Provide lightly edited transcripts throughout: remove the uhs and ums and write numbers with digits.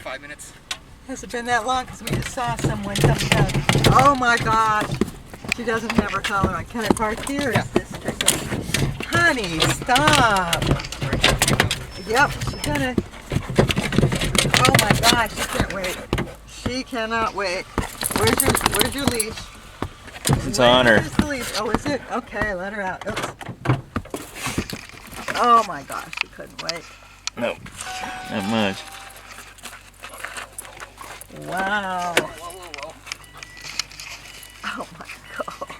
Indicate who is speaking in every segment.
Speaker 1: 5 minutes.
Speaker 2: Has it been that long? Because we just saw someone coming down. Oh my gosh. She doesn't have her collar on. Can I park here? Or
Speaker 1: Yeah.
Speaker 2: is this tricky? Honey, stop. Yep, she's gonna. Oh my gosh, she can't wait. She cannot wait. Where's your leash?
Speaker 3: It's on her.
Speaker 2: Where's the leash? Oh, is it? Okay, let her out. Oops. Oh my gosh, she couldn't wait.
Speaker 3: No, not much.
Speaker 2: Wow.
Speaker 1: Whoa.
Speaker 2: Oh my gosh.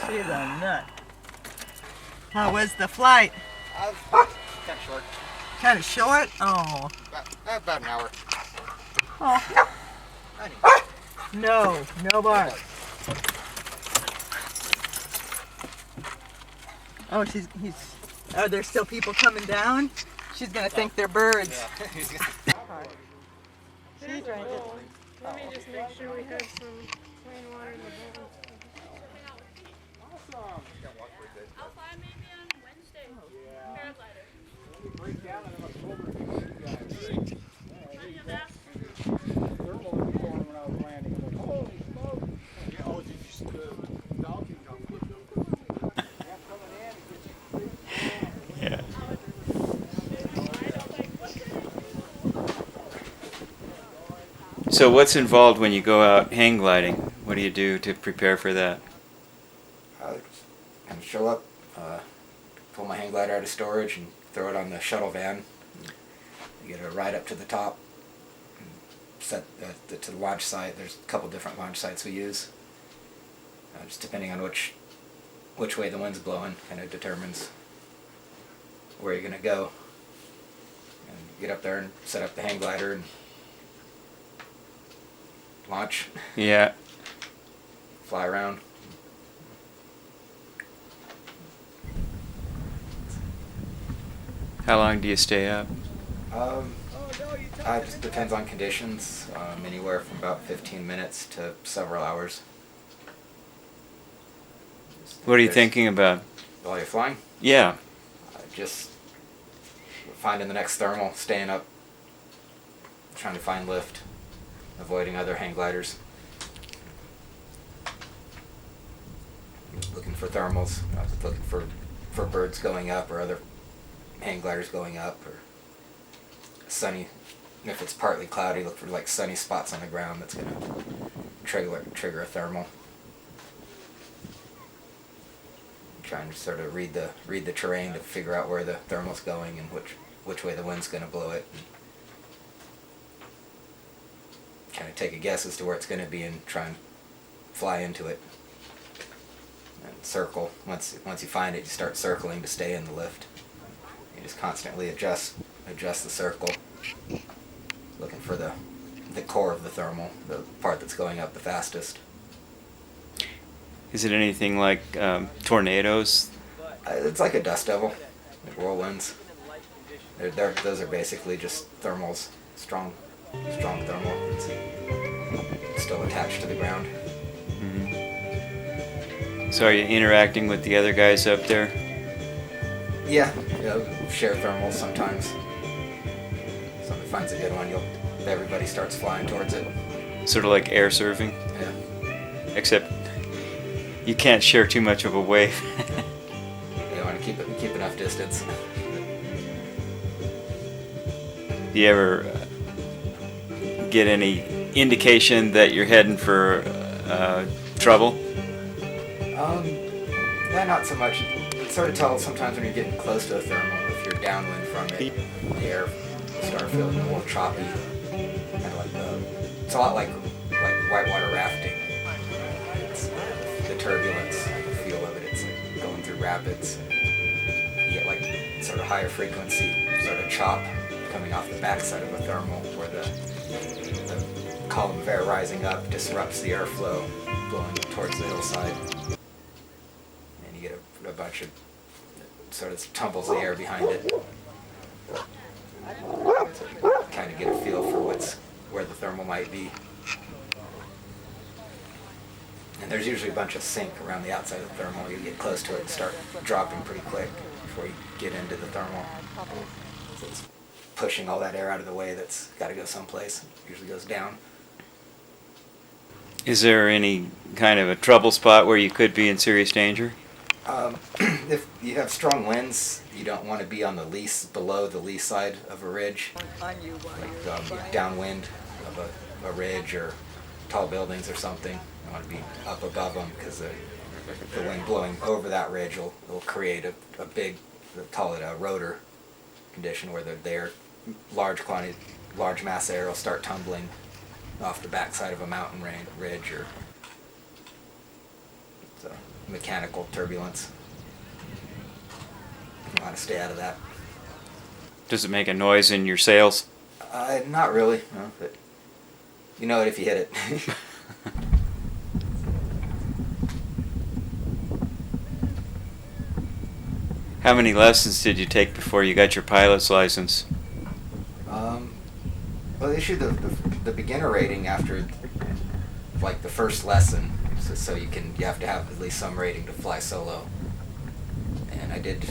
Speaker 2: She's a nut. How was the flight?
Speaker 1: Kind of short.
Speaker 2: Kind of short? Oh.
Speaker 1: About an hour.
Speaker 2: Oh.
Speaker 1: Honey.
Speaker 2: No bark. Oh, are there still people coming down? She's gonna think they're birds.
Speaker 1: Yeah.
Speaker 2: She's drinking.
Speaker 4: Let me just make sure we have some plain water in the bowl.
Speaker 5: I'll fly maybe on Wednesday. Paraglider. Any of that?
Speaker 3: Yeah. So what's involved when you go out hang gliding? What do you do to prepare for that?
Speaker 1: Kind of show up, pull my hang glider out of storage and throw it on the shuttle van. You get a ride up to the top, and set to the launch site. There's a couple different launch sites we use. Just depending on which way the wind's blowing, kind of determines where you're going to go. And get up there and set up the hang glider and launch,
Speaker 3: Yeah.
Speaker 1: fly around.
Speaker 3: How long do you stay up?
Speaker 1: It just depends on conditions. Anywhere from about 15 minutes to several hours.
Speaker 3: What are you thinking about?
Speaker 1: While you're flying?
Speaker 3: Yeah.
Speaker 1: Just finding the next thermal, staying up, trying to find lift, avoiding other hang gliders. Looking for thermals, looking for birds going up or other hang gliders going up, or sunny. If it's partly cloudy, look for like sunny spots on the ground that's going to trigger a thermal. Trying to sort of read the terrain to figure out where the thermal's going and which way the wind's going to blow it. And kind of take a guess as to where it's going to be and try and fly into it. And circle. Once you find it, you start circling to stay in the lift. You just constantly adjust the circle, looking for the core of the thermal, the part that's going up the fastest.
Speaker 3: Is it anything like tornadoes?
Speaker 1: It's like a dust devil, like whirlwinds. Those are basically just thermals, strong thermal that's still attached to the ground.
Speaker 3: Mm-hmm. So are you interacting with the other guys up there?
Speaker 1: Yeah, share thermals sometimes. Somebody finds a good one, everybody starts flying towards it.
Speaker 3: Sort of like air surfing?
Speaker 1: Yeah.
Speaker 3: Except you can't share too much of a wave.
Speaker 1: You want to keep enough distance.
Speaker 3: Do you ever get any indication that you're heading for trouble?
Speaker 1: Yeah, not so much. It's hard to tell sometimes when you're getting close to a thermal, if you're downwind from it, the air will start feeling a little choppy. Kind of like it's a lot like whitewater rafting. It's the turbulence, the feel of it. It's like going through rapids. You get like sort of higher frequency, sort of chop coming off the backside of a thermal, where the column of air rising up disrupts the airflow, blowing towards the hillside. And you get a bunch of sort of tumbles the air behind it. So you kind of get a feel for where the thermal might be. And there's usually a bunch of sink around the outside of the thermal. You get close to it and start dropping pretty quick before you get into the thermal. So it's pushing all that air out of the way that's got to go someplace. Usually goes down.
Speaker 3: Is there any kind of a trouble spot where you could be in serious danger?
Speaker 1: If you have strong winds, you don't want to be on the below the lee side of a ridge,
Speaker 2: On you while
Speaker 1: like
Speaker 2: you're flying.
Speaker 1: downwind of a ridge or tall buildings or something. You want to be up above them because the wind blowing over that ridge will create a big, they call it a rotor condition, where their large mass of air will start tumbling off the backside of a mountain ridge, or it's a mechanical turbulence. You want to stay out of that.
Speaker 3: Does it make a noise in your sails?
Speaker 1: Not really, no, but you know it if you hit it.
Speaker 3: How many lessons did you take before you got your pilot's license?
Speaker 1: Well, they issued the beginner rating after like the first lesson, so you have to have at least some rating to fly solo. And I did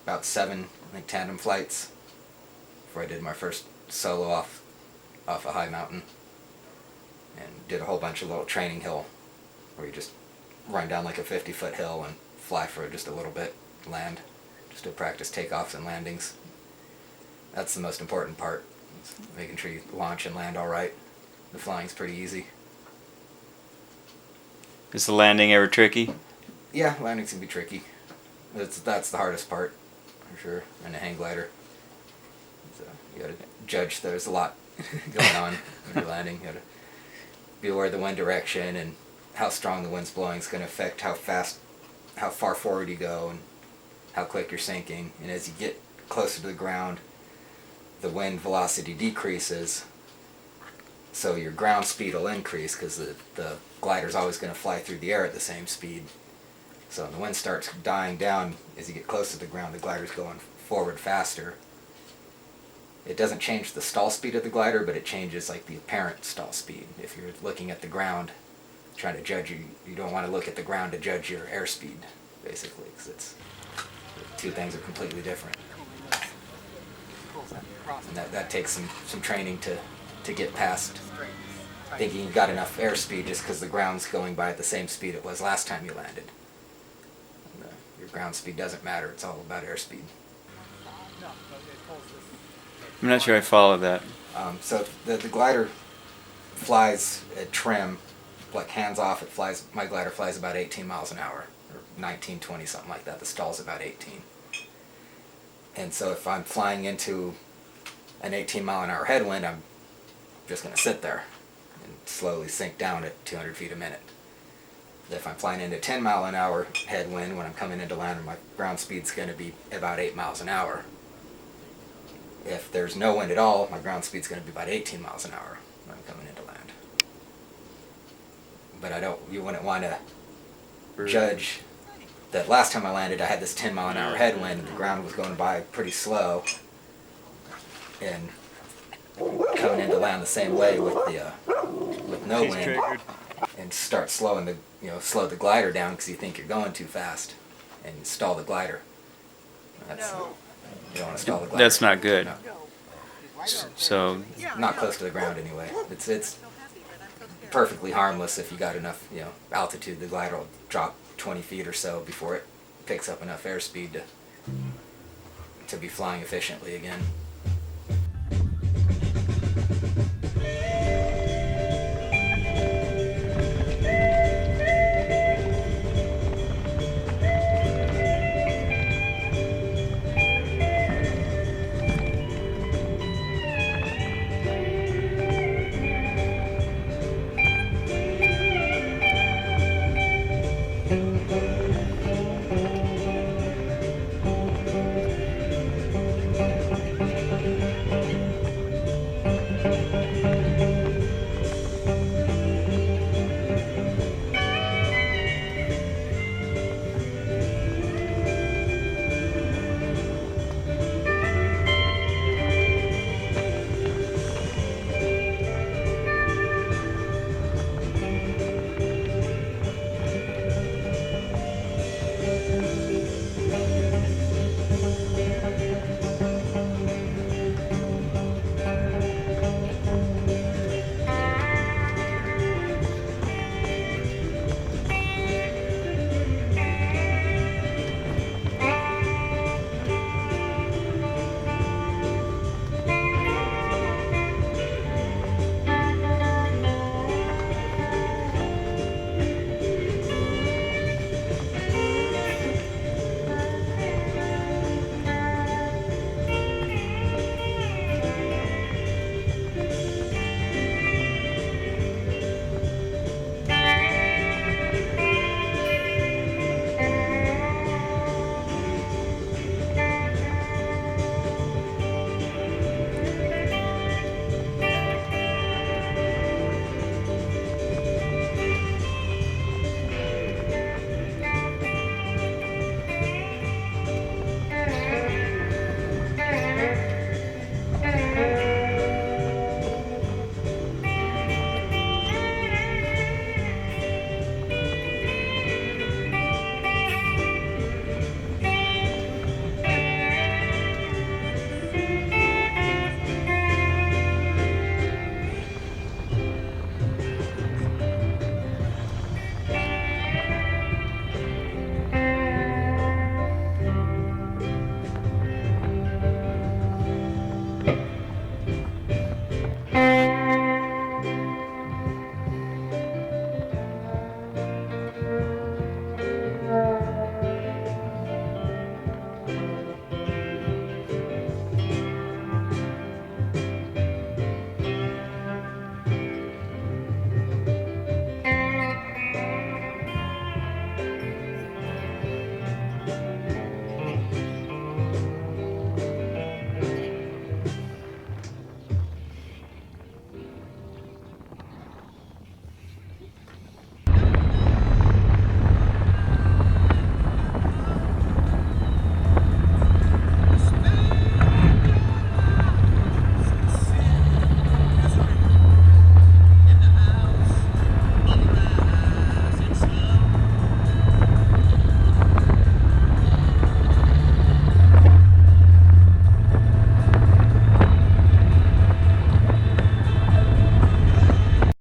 Speaker 1: about 7, I think, tandem flights before I did my first solo off a high mountain, and did a whole bunch of little training hill where you just run down like a 50-foot hill and fly for just a little bit, land, just to practice takeoffs and landings. That's the most important part, is making sure you launch and land all right. The flying's pretty easy.
Speaker 3: Is the landing ever tricky?
Speaker 1: Yeah, landings can be tricky. That's the hardest part, for sure, in a hang glider. So you gotta judge there's a lot going on when you're landing. You gotta be aware of the wind direction and how strong the wind's blowing is gonna affect how far forward you go and how quick you're sinking. And as you get closer to the ground, the wind velocity decreases, so your ground speed will increase because the glider's always going to fly through the air at the same speed. So when the wind starts dying down, as you get close to the ground, the glider's going forward faster. It doesn't change the stall speed of the glider, but it changes like the apparent stall speed. If you're looking at the ground, trying to judge, you don't want to look at the ground to judge your airspeed, basically, because two things are completely different. And that takes some training to get past thinking you've got enough airspeed just because the ground's going by at the same speed it was last time you landed. And, your ground speed doesn't matter, it's all about airspeed.
Speaker 3: I'm not sure I followed that.
Speaker 1: So the glider flies at trim, like hands off, my glider flies about 18 miles an hour, or 19, 20, something like that. The stall's about 18. And so if I'm flying into an 18-mile-an-hour headwind, I'm just going to sit there and slowly sink down at 200 feet a minute. If I'm flying into 10-mile-an-hour headwind, when I'm coming into land, my ground speed's going to be about 8 miles an hour. If there's no wind at all, my ground speed's going to be about 18 miles an hour when I'm coming into land. But you wouldn't want to judge that last time I landed, I had this 10-mile-an-hour headwind, and the ground was going by pretty slow, and coming into land the same way with no wind, and start slow the glider down because you think you're going too fast, and stall the glider. You don't want to stall the glider.
Speaker 3: That's not good.
Speaker 1: No.
Speaker 3: So,
Speaker 1: Not close to the ground anyway. It's perfectly harmless if you got enough altitude. The glider will drop 20 feet or so before it picks up enough airspeed to be flying efficiently again.